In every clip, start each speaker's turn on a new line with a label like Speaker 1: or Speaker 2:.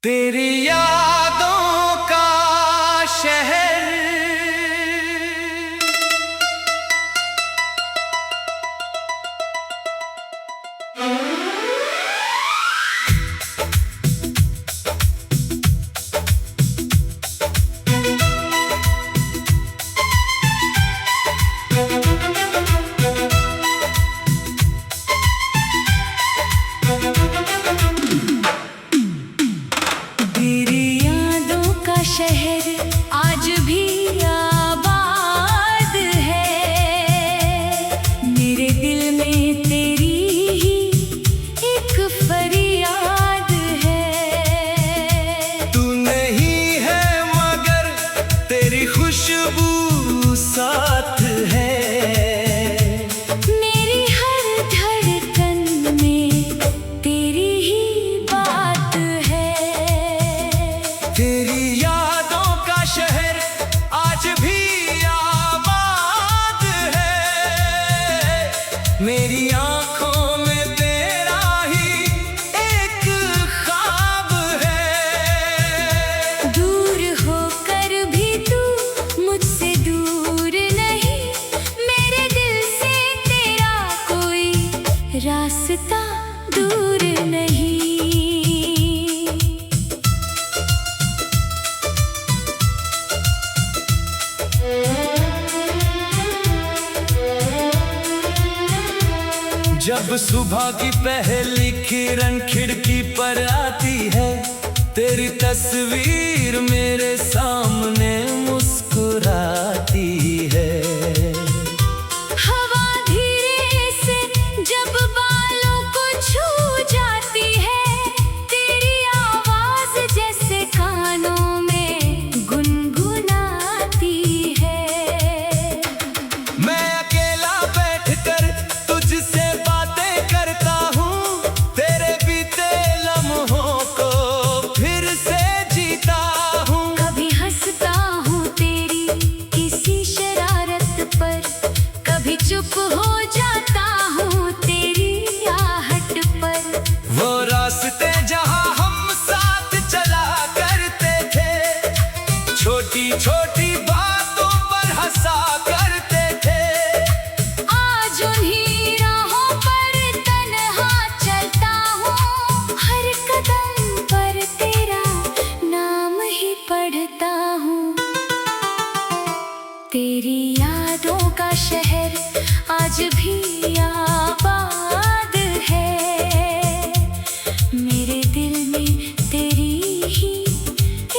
Speaker 1: तेरी यादों का शहर
Speaker 2: शहर आज भी आबाद है। मेरे दिल में तेरी ही एक फरियाद है।
Speaker 1: तू नहीं है मगर तेरी खुशबू साथ है।
Speaker 2: मेरी हर धड़कन में तेरी ही बात है।
Speaker 1: तेरी शहर आज भी आबाद है। मेरी आंखों में तेरा ही एक ख्वाब है।
Speaker 2: दूर होकर भी तू मुझसे दूर नहीं। मेरे दिल से तेरा कोई रास्ता दूर नहीं।
Speaker 1: जब सुबह की पहली किरण खिड़की पर आती है, तेरी तस्वीर मेरे सामने मुस्कुराती है।
Speaker 2: हवा धीरे से जब बालों को छू जाती है, तेरी आवाज जैसे कानों में गुनगुनाती है।
Speaker 1: मैं अकेला बैठकर तुझसे करता हूँ, तेरे बीते लम्हों को फिर से जीता हूँ।
Speaker 2: कभी हंसता हूँ तेरी किसी शरारत पर, कभी चुप हो जाता हूँ तेरी आहट पर।
Speaker 1: वो रास्ते जहाँ हम साथ चला करते थे, छोटी छोटी बातों पर हंसा करते थे।
Speaker 2: आज उन्हीं राहों पर तन्हा चलता हूँ, हर कदम पर तेरा नाम ही पढ़ता हूँ। तेरी यादों का शहर आज भी आबाद है। मेरे दिल में तेरी ही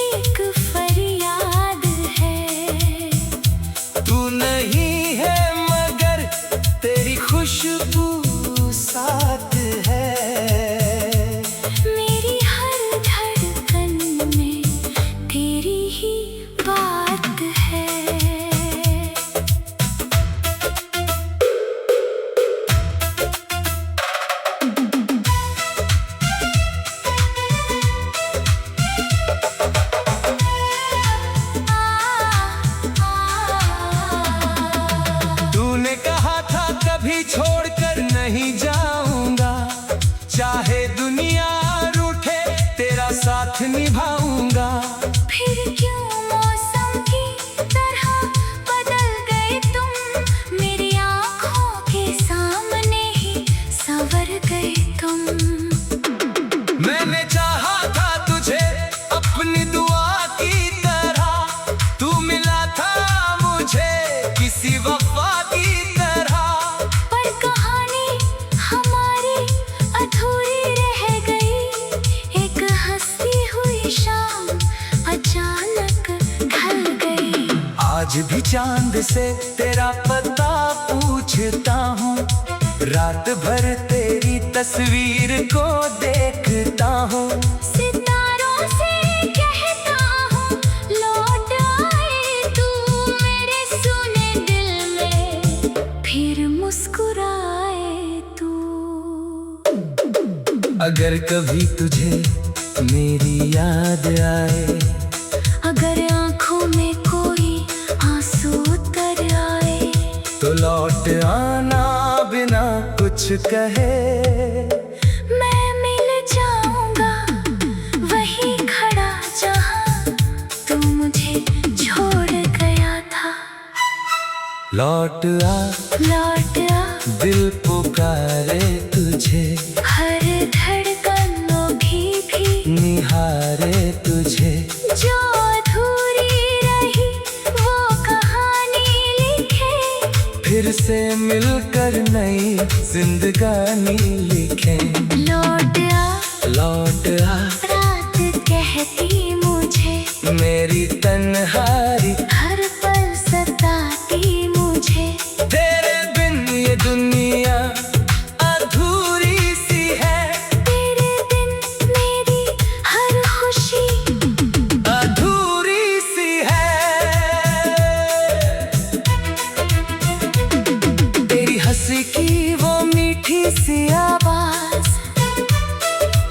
Speaker 2: एक फरियाद है।
Speaker 1: तू नहीं है मगर तेरी खुशबू साथ है।
Speaker 2: मेरी हर धड़कन में तेरी ही बात है।
Speaker 1: तूने कहा था कभी छोड़कर नहीं जाऊंगा, चाहे दुनिया रूठे तेरा साथ निभाऊंगा।
Speaker 2: फिर क्यों मौसम की तरह बदल गए तुम, मेरी आँखों के सामने ही संवर गए तुम।
Speaker 1: मैंने चाहा था तुझे अपनी दुआ की तरह, तू मिला था मुझे किसी वफा की तरह।
Speaker 2: पर कहानी हमारी अधूरी रह गई, एक हंसती हुई शाम अचानक ढल गई।
Speaker 1: आज भी चांद से तेरा पता पूछता हूँ, रात भर तेरी तस्वीर को देखता हूँ।
Speaker 2: सितारों से कहता हूँ लौट आए तू, मेरे सुने दिल में फिर मुस्कुराए तू।
Speaker 1: अगर कभी तुझे मेरी याद आए,
Speaker 2: अगर आँखों में कोई आंसू उतर आए,
Speaker 1: तो लौट आना बिना कुछ कहे।
Speaker 2: मैं मिल जाऊंगा वही
Speaker 1: लौट आ,
Speaker 2: लौट आ,
Speaker 1: दिल पुकारे तुझे,
Speaker 2: हर धड़कनों भी
Speaker 1: निहारे तुझे।
Speaker 2: जो अधूरी रही वो कहानी लिखे,
Speaker 1: फिर से मिलकर नई जिंदगानी लिखे।
Speaker 2: लौट आ,
Speaker 1: लौट आ,
Speaker 2: रात कहती मुझे,
Speaker 1: मेरी तन्हाई
Speaker 2: हर पल सताती मुझे।
Speaker 1: तेरे बिन ये दुनिया अधूरी सी है,
Speaker 2: तेरे बिन मेरी हर खुशी
Speaker 1: अधूरी सी है। तेरी हंसी की वो मीठी सी आवाज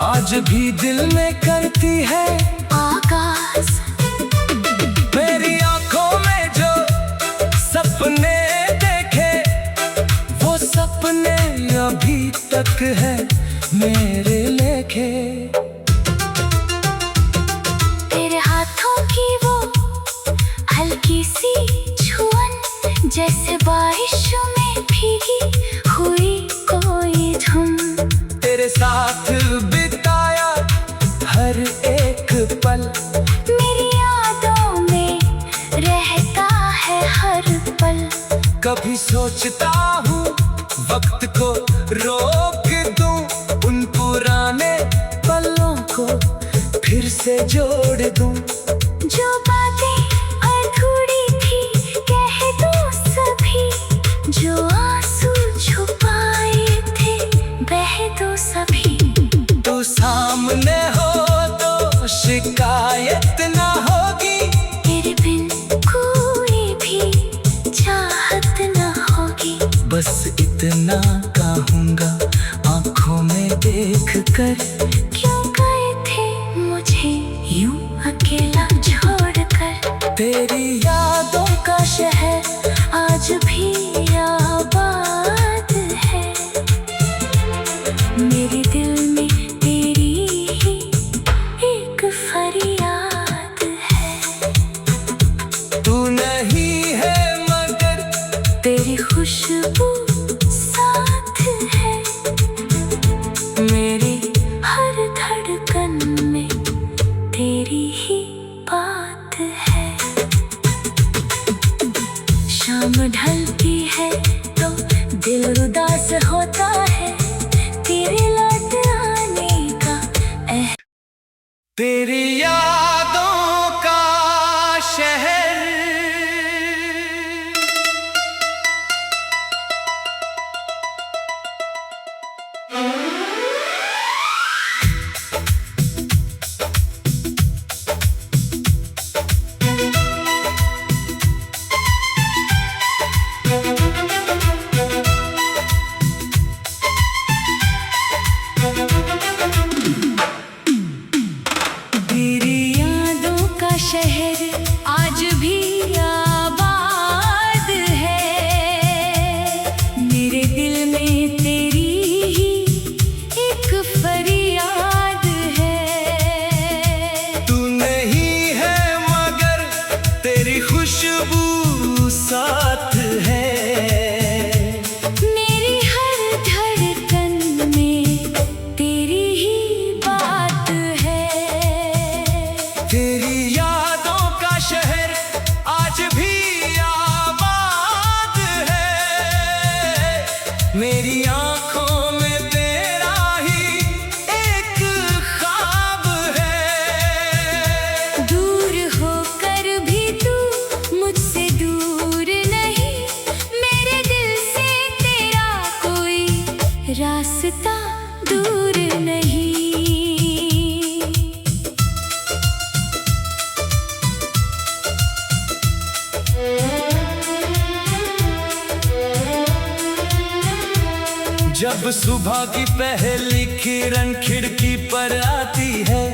Speaker 1: आज भी दिल में करती है
Speaker 2: आगाज।
Speaker 1: मेरी आंखों में जो सपने देखे, वो सपने अभी तक है मेरे लेखे।
Speaker 2: तेरे हाथों की वो हल्की सी छुअन, जैसे बारिश में भीगी हुई कोई धुन।
Speaker 1: तेरे साथ बिताया हर एक पल,
Speaker 2: मेरी यादों में रहता है हर पल।
Speaker 1: कभी सोचता हूँ वक्त को रोक दूं, उन पुराने पलों को फिर से जोड़ दूं।
Speaker 2: जो बातें अधूरी थी कह दो सभी, जो आंसू छुपाए थे बह दो सभी।
Speaker 1: तू सामने हो तो शिकायत ना होगी,
Speaker 2: तेरे बिन कोई भी चाहत न होगी।
Speaker 1: बस इतना कहूँगा आंखों में देख कर,
Speaker 2: क्यों गए थे मुझे यूं अकेला छोड़कर।
Speaker 1: तेरी
Speaker 2: यादों का शहर आज भी आबाद है, मेरे दिल में तेरी ही एक फरियाद है।
Speaker 1: तू नहीं है मगर
Speaker 2: तेरी खुशबू साथ है,
Speaker 1: मेरी
Speaker 2: हर धड़कन में तेरी ही बात है। शाम ढलती है तो दिल उदास होता है, तेरे लौट आने का
Speaker 1: तेरी यादों का शहर।
Speaker 2: तेरी यादों का शहर आज भी आबाद है, मेरे दिल में तेरी ही एक फरियाद है।
Speaker 1: तू नहीं है मगर तेरी खुशबू साथ है,
Speaker 2: मेरी हर धड़कन में तेरी ही बात है।
Speaker 1: तेरी यादों का शहर आज भी आबाद है, मेरी आंखों में तेरा ही एक ख्वाब है।
Speaker 2: दूर होकर भी तू मुझसे दूर नहीं, मेरे दिल से तेरा कोई रास्ता दूर नहीं।
Speaker 1: जब सुबह की पहली किरण खिड़की पर आती है,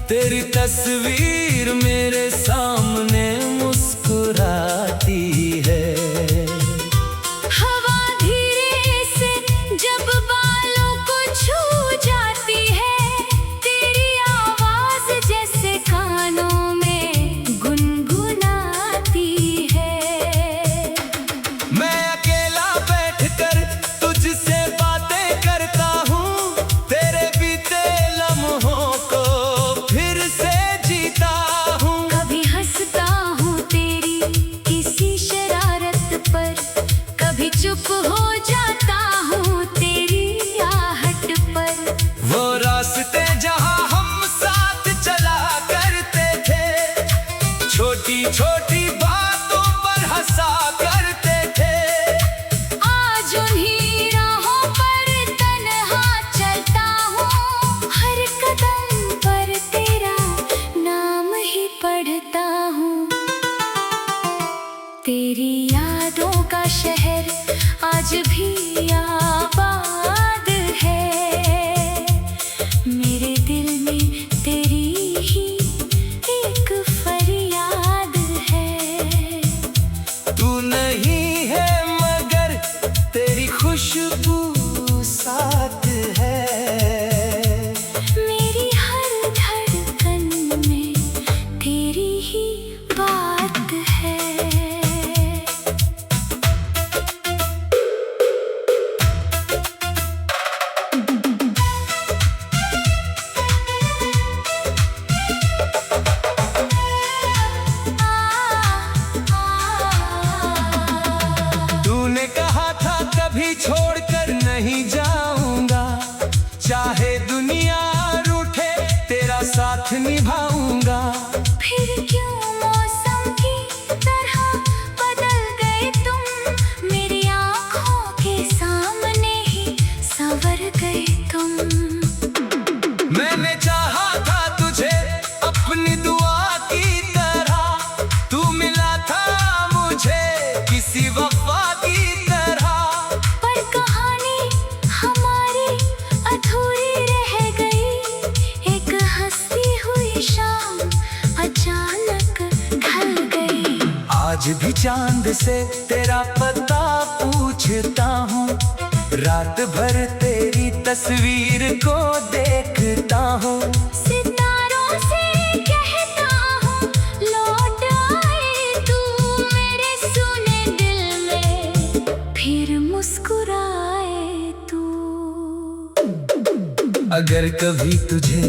Speaker 1: तेरी तस्वीर मेरे सामने मुस्कुराती है।
Speaker 2: हवा धीरे से जब बालों को छू जाती है, तेरी आवाज जैसे कानों में गुनगुनाती है। शहर आज भी आबाद है। मेरे दिल में तेरी ही एक फरियाद है।
Speaker 1: तू नहीं है मगर तेरी खुशबू साथ है।
Speaker 2: मेरी हर धड़कन में तेरी ही बात है।
Speaker 1: तूने कहा था कभी छोड़कर नहीं जाऊंगा, चाहे दुनिया रूठे तेरा साथ निभाऊंगा।
Speaker 2: फिर क्यों मौसम की तरह बदल गए तुम, मेरी आँखों के सामने ही संवर गए तुम।
Speaker 1: मैंने चाहा था तुझे अपनी दुआ की तरह, तू मिला था मुझे किसी वफा की तरह।
Speaker 2: पर कहानी हमारी अधूरी रह गई, एक हंसती हुई शाम अचानक ढल गई।
Speaker 1: आज भी चांद से तेरा पता पूछता हूँ, रात भर तेरी तस्वीर को देखता हूँ।
Speaker 2: सितारों से कहता हूँ लौट आए तू, मेरे सुने दिल में फिर मुस्कुराए तू।
Speaker 1: अगर कभी तुझे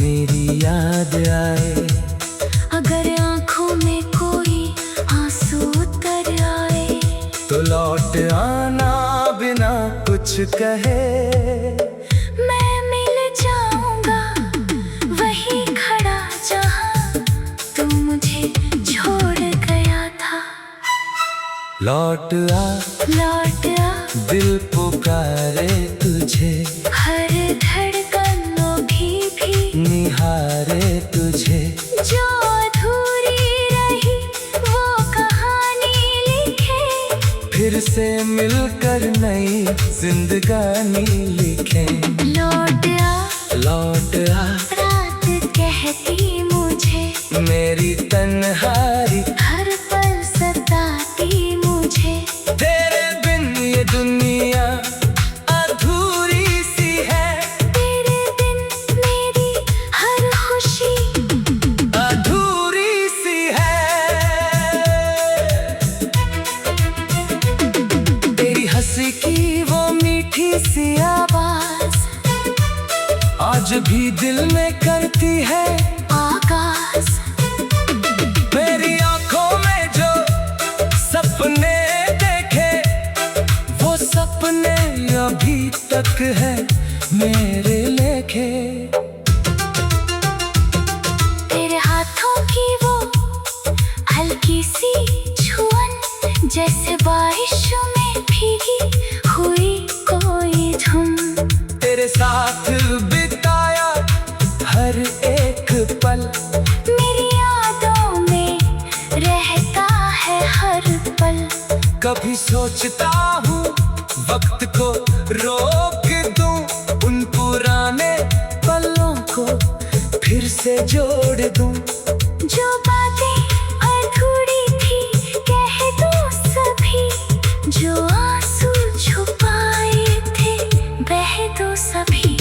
Speaker 1: मेरी याद आए,
Speaker 2: अगर आँखों में कोई आंसू उतर आए,
Speaker 1: तो लौट आना बिना कुछ कहे।
Speaker 2: मैं मिल जाऊंगा वहीं खड़ा जहाँ तू मुझे छोड़ गया था।
Speaker 1: लौट आ
Speaker 2: लौट आ,
Speaker 1: दिल पुकारे तुझे,
Speaker 2: हर धड़कनों भी
Speaker 1: निहारे तुझे।
Speaker 2: जो अधूरी रही वो कहानी लिखे,
Speaker 1: फिर से मिलकर नई जिंदगानी लिखें।
Speaker 2: लौट आ,
Speaker 1: लौट आ
Speaker 2: रात कहती मुझे,
Speaker 1: मेरी तन्हाई
Speaker 2: हर पल सताती मुझे।
Speaker 1: तेरे बिन ये दुनिया अधूरी सी है,
Speaker 2: तेरे बिन मेरी हर खुशी
Speaker 1: अधूरी सी है। तेरी हंसी की वो मीठी सी आवाज आज भी दिल में करती है
Speaker 2: आगाज।
Speaker 1: मेरी आंखों में जो सपने देखे, वो सपने अभी तक है मेरे लेखे।
Speaker 2: तेरे हाथों की वो हल्की सी छुअन, जैसे बारिश में भीगी हुई कोई धुन।
Speaker 1: तेरे साथ बिताया हर एक पल,
Speaker 2: मेरी यादों में रहता है हर पल।
Speaker 1: कभी सोचता हूँ वक्त को रोक दूं, उन पुराने पलों को फिर से जोड़ दूं।
Speaker 2: जो बातें अधूरी थी कह दो सभी, जो आंसू छुपाए थे बह दो सभी।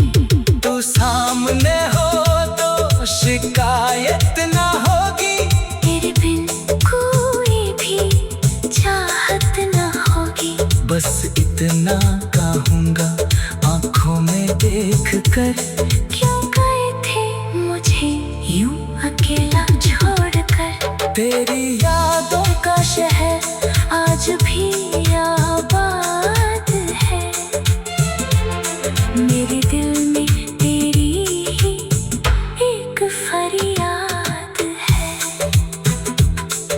Speaker 1: तू सामने हो तो शिकायत ना होगी,
Speaker 2: तेरे बिन कोई भी चाहत न होगी।
Speaker 1: बस इतना कहूँगा आंखों में देख कर,
Speaker 2: क्यों गए थे मुझे यूं अकेला छोड़कर।
Speaker 1: तेरी
Speaker 2: यादों का शहर आज भी आबाद है। मेरे दिल में तेरी ही एक फरियाद है।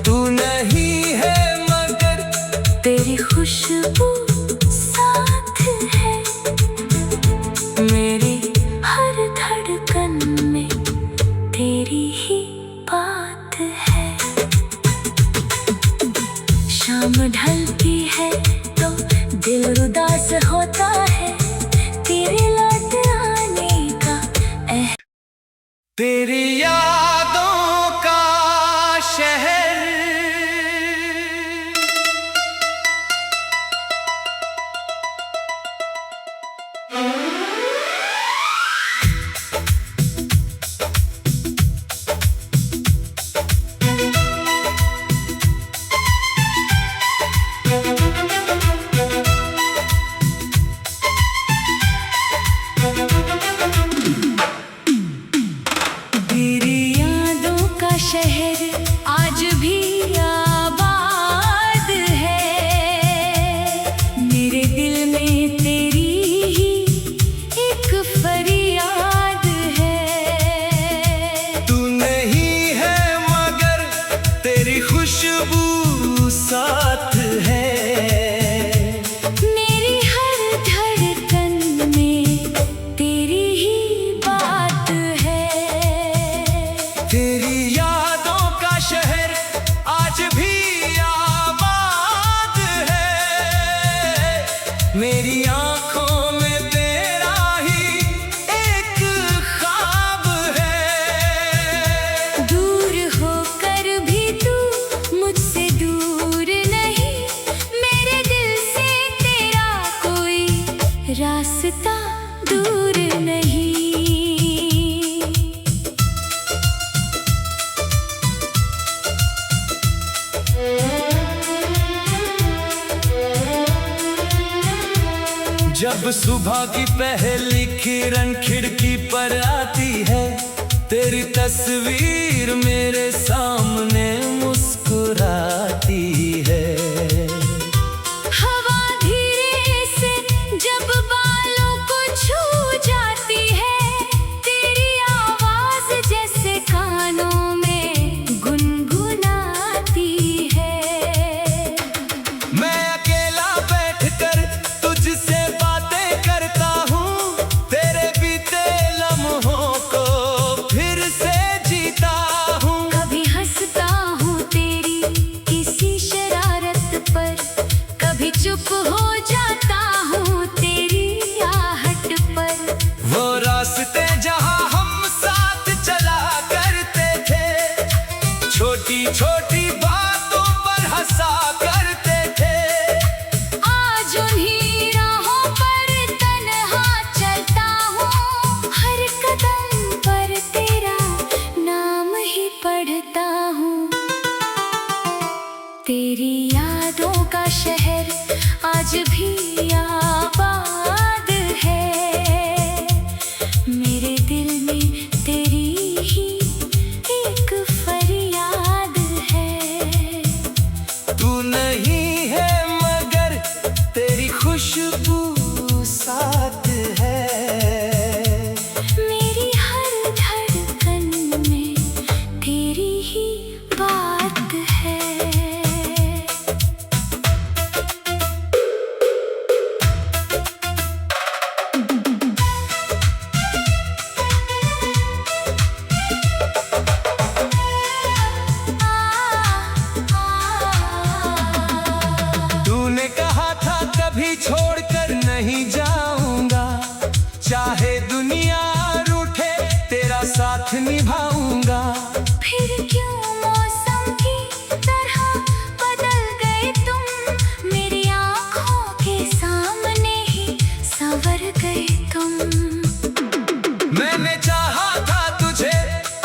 Speaker 1: तू नहीं है मगर
Speaker 2: तेरी खुशबू साथ है,
Speaker 1: मेरी
Speaker 2: हर धड़कन में तेरी ही बात है। शाम ढलती है
Speaker 1: यादों का शहर।
Speaker 2: शहर आज भी आबाद है, मेरे दिल में तेरी ही एक फरियाद है।
Speaker 1: तू नहीं है मगर तेरी खुशबू साथ है,
Speaker 2: मेरी हर धड़कन में तेरी ही बात है।
Speaker 1: तेरी शहर आज भी आबाद है, मेरी आंखों में तेरा ही एक ख्वाब है।
Speaker 2: दूर होकर भी तू मुझसे दूर नहीं, मेरे दिल से तेरा कोई रास्ता दूर नहीं।
Speaker 1: जब सुबह की पहली किरण खिड़की पर आती है, तेरी तस्वीर मेरे सामने मुस्कुराती है।
Speaker 2: हवा धीरे से जब बालों को छू जाती है, तेरी आवाज जैसे कानों में गुनगुनाती है।
Speaker 1: मैं अकेला बैठकर तुझसे
Speaker 2: चुप हो जाता हूँ तेरी आहट पर।
Speaker 1: वो रास्ते जहाँ हम साथ चला करते थे, छोटी छोटी बातों पर हंसा करते थे,
Speaker 2: आज उन्हीं राहों पर तन्हा चलता हूँ। हर कदम पर तेरा नाम ही पढ़ता हूँ। तेरी यादों का शहर आज भी आबाद है, मेरे दिल में तेरी ही एक फरियाद है।
Speaker 1: तू नहीं है मगर तेरी खुशबू साथ है,
Speaker 2: मेरी हर धड़कन में तेरी ही बात है।
Speaker 1: कभी छोड़कर नहीं जाऊंगा, चाहे दुनिया रूठे तेरा साथ निभाऊंगा।
Speaker 2: फिर क्यों मौसम की तरह बदल गए तुम, मेरी आंखों के सामने ही संवर गए तुम।
Speaker 1: मैंने चाहा था तुझे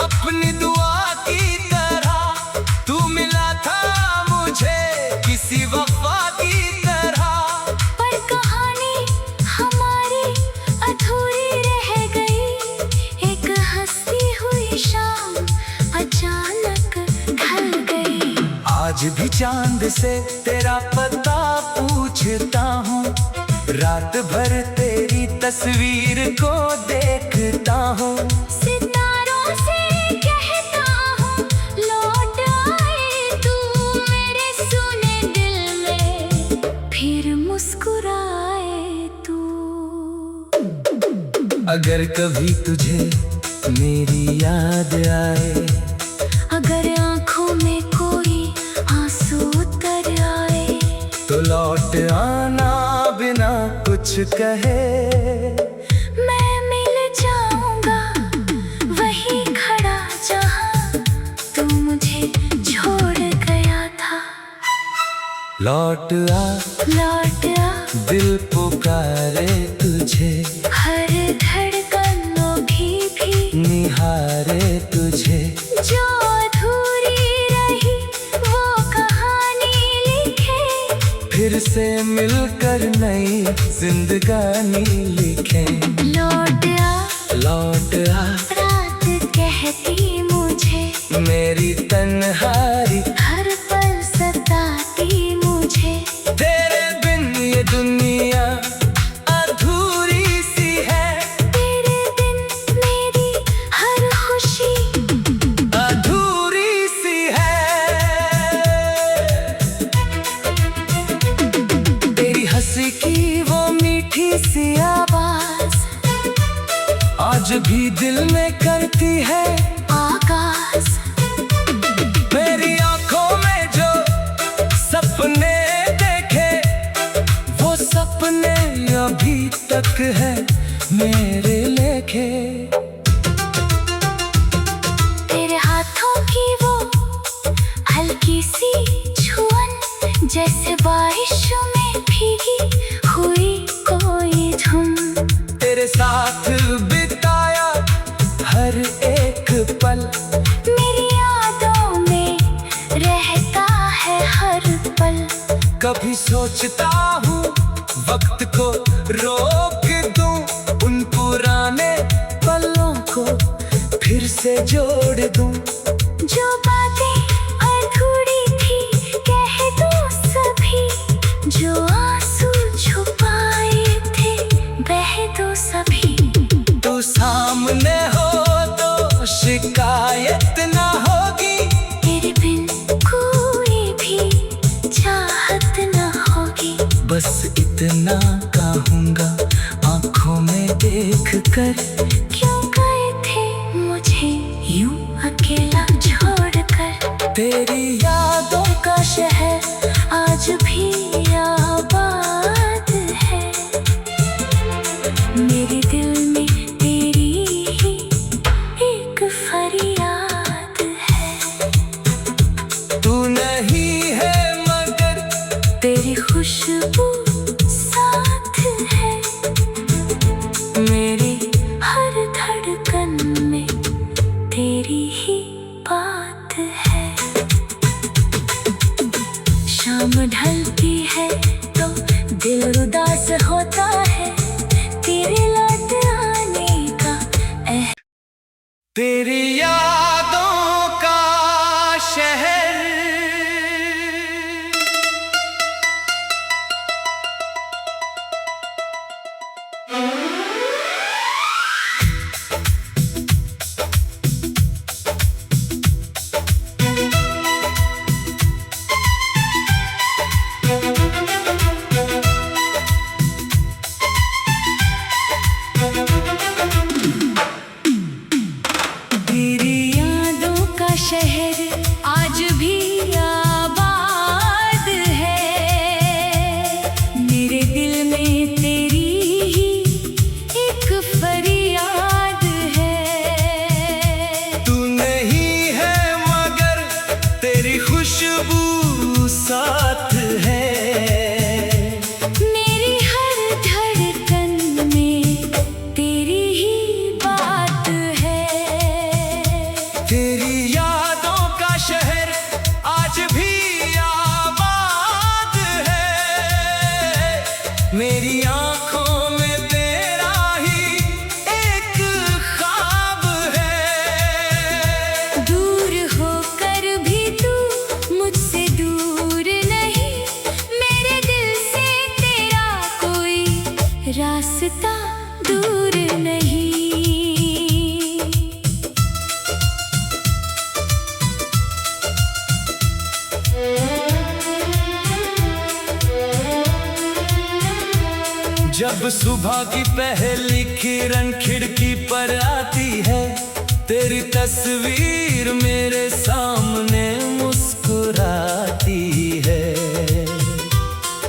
Speaker 1: अपनी दुआ की तरह, तू मिला था मुझे किसी वफा की तरह।
Speaker 2: पर कहानी हमारी अधूरी रह गई, एक हंसती हुई शाम अचानक ढल गई।
Speaker 1: आज भी चांद से तेरा पता पूछता हूँ, रात भर तेरी तस्वीर को देखता हूँ।
Speaker 2: सितारों से कहता हूँ लौट आए तू, मेरे सुने दिल में फिर मुस्कुराए तू।
Speaker 1: अगर कभी तुझे मेरी याद आए,
Speaker 2: अगर आंखों में कोई आंसू उतर आए,
Speaker 1: तो लौट आना बिना कुछ कहे।
Speaker 2: मैं मिल जाऊंगा वहीं खड़ा
Speaker 1: लौट आ दिल पुकारे तुझे,
Speaker 2: हर धड़कनों भी
Speaker 1: निहारे तुझे।
Speaker 2: जो अधूरी रही वो कहानी लिखे,
Speaker 1: फिर से मिलकर नई जिंदगानी लिखें।
Speaker 2: लौट आ रात कहती मुझे,
Speaker 1: मेरी तन्हाई
Speaker 2: हर पल सताती मुझे।
Speaker 1: तेरे बिन ये दुनिया अधूरी सी है,
Speaker 2: तेरे बिन मेरी हर खुशी
Speaker 1: अधूरी सी है। तेरी हंसी की वो मीठी सी आवाज आज भी दिल में करती है
Speaker 2: आगाज।
Speaker 1: मेरी आंखों में जो सपने देखे, वो सपने अभी तक है मेरे लेखे।
Speaker 2: तेरे हाथों की वो हल्की सी छुअन, जैसे बारिश में भीगी हुई कोई धुन।
Speaker 1: तेरे साथ बिताया हर एक पल,
Speaker 2: मेरी यादों में रहता है हर पल।
Speaker 1: कभी सोचता हूँ वक्त को रोक दूं, उन पुराने पलों को फिर से जोड़ दूं।
Speaker 2: जो बातें अधूरी थी कह दूं सभी, जो आंसू छुपाए थे बह दो सभी।
Speaker 1: तू सामने हो तो शिकायत ना होगी,
Speaker 2: तेरे बिन कोई भी चाहत न होगी।
Speaker 1: बस इतना कहूँगा आंखों में देख कर,
Speaker 2: क्यों गए थे मुझे यूं अकेला छोड़कर।
Speaker 1: तेरी यादों का शहर
Speaker 2: आज भी आबाद है, मेरे दिल में तेरी ही एक फरियाद है।
Speaker 1: तू नहीं है मगर
Speaker 2: तेरी खुशबू साथ है,
Speaker 1: मेरी
Speaker 2: हर धड़कन में तेरी ही बात है। शाम ढलती है तो दिल उदास होता है, तेरे लौट आने का
Speaker 1: तेरी यादों का शहर।
Speaker 2: तेरी यादों का शहर आज भी आबाद है, मेरे दिल में तेरी ही एक फरियाद है।
Speaker 1: तू नहीं है मगर तेरी खुशबू साथ है,
Speaker 2: मेरी हर धड़कन में तेरी ही बात है।
Speaker 1: तेरी यादों का शहर आज भी आबाद है, मेरी आंखों में तेरा ही एक ख्वाब है।
Speaker 2: दूर होकर भी तू मुझसे दूर नहीं, मेरे दिल से तेरा कोई रास्ता दूर नहीं।
Speaker 1: जब सुबह की पहली किरण खिड़की पर आती है, तेरी तस्वीर मेरे सामने मुस्कुराती है।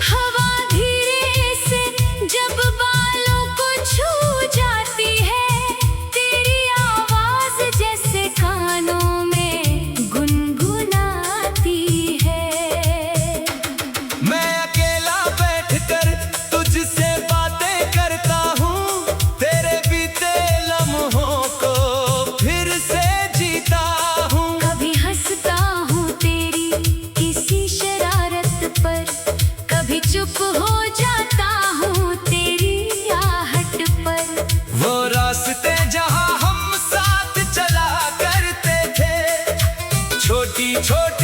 Speaker 2: हवा धीरे से जब बालों को छू जाती है, तेरी आवाज जैसे कानों में गुनगुनाती है।
Speaker 1: छोटी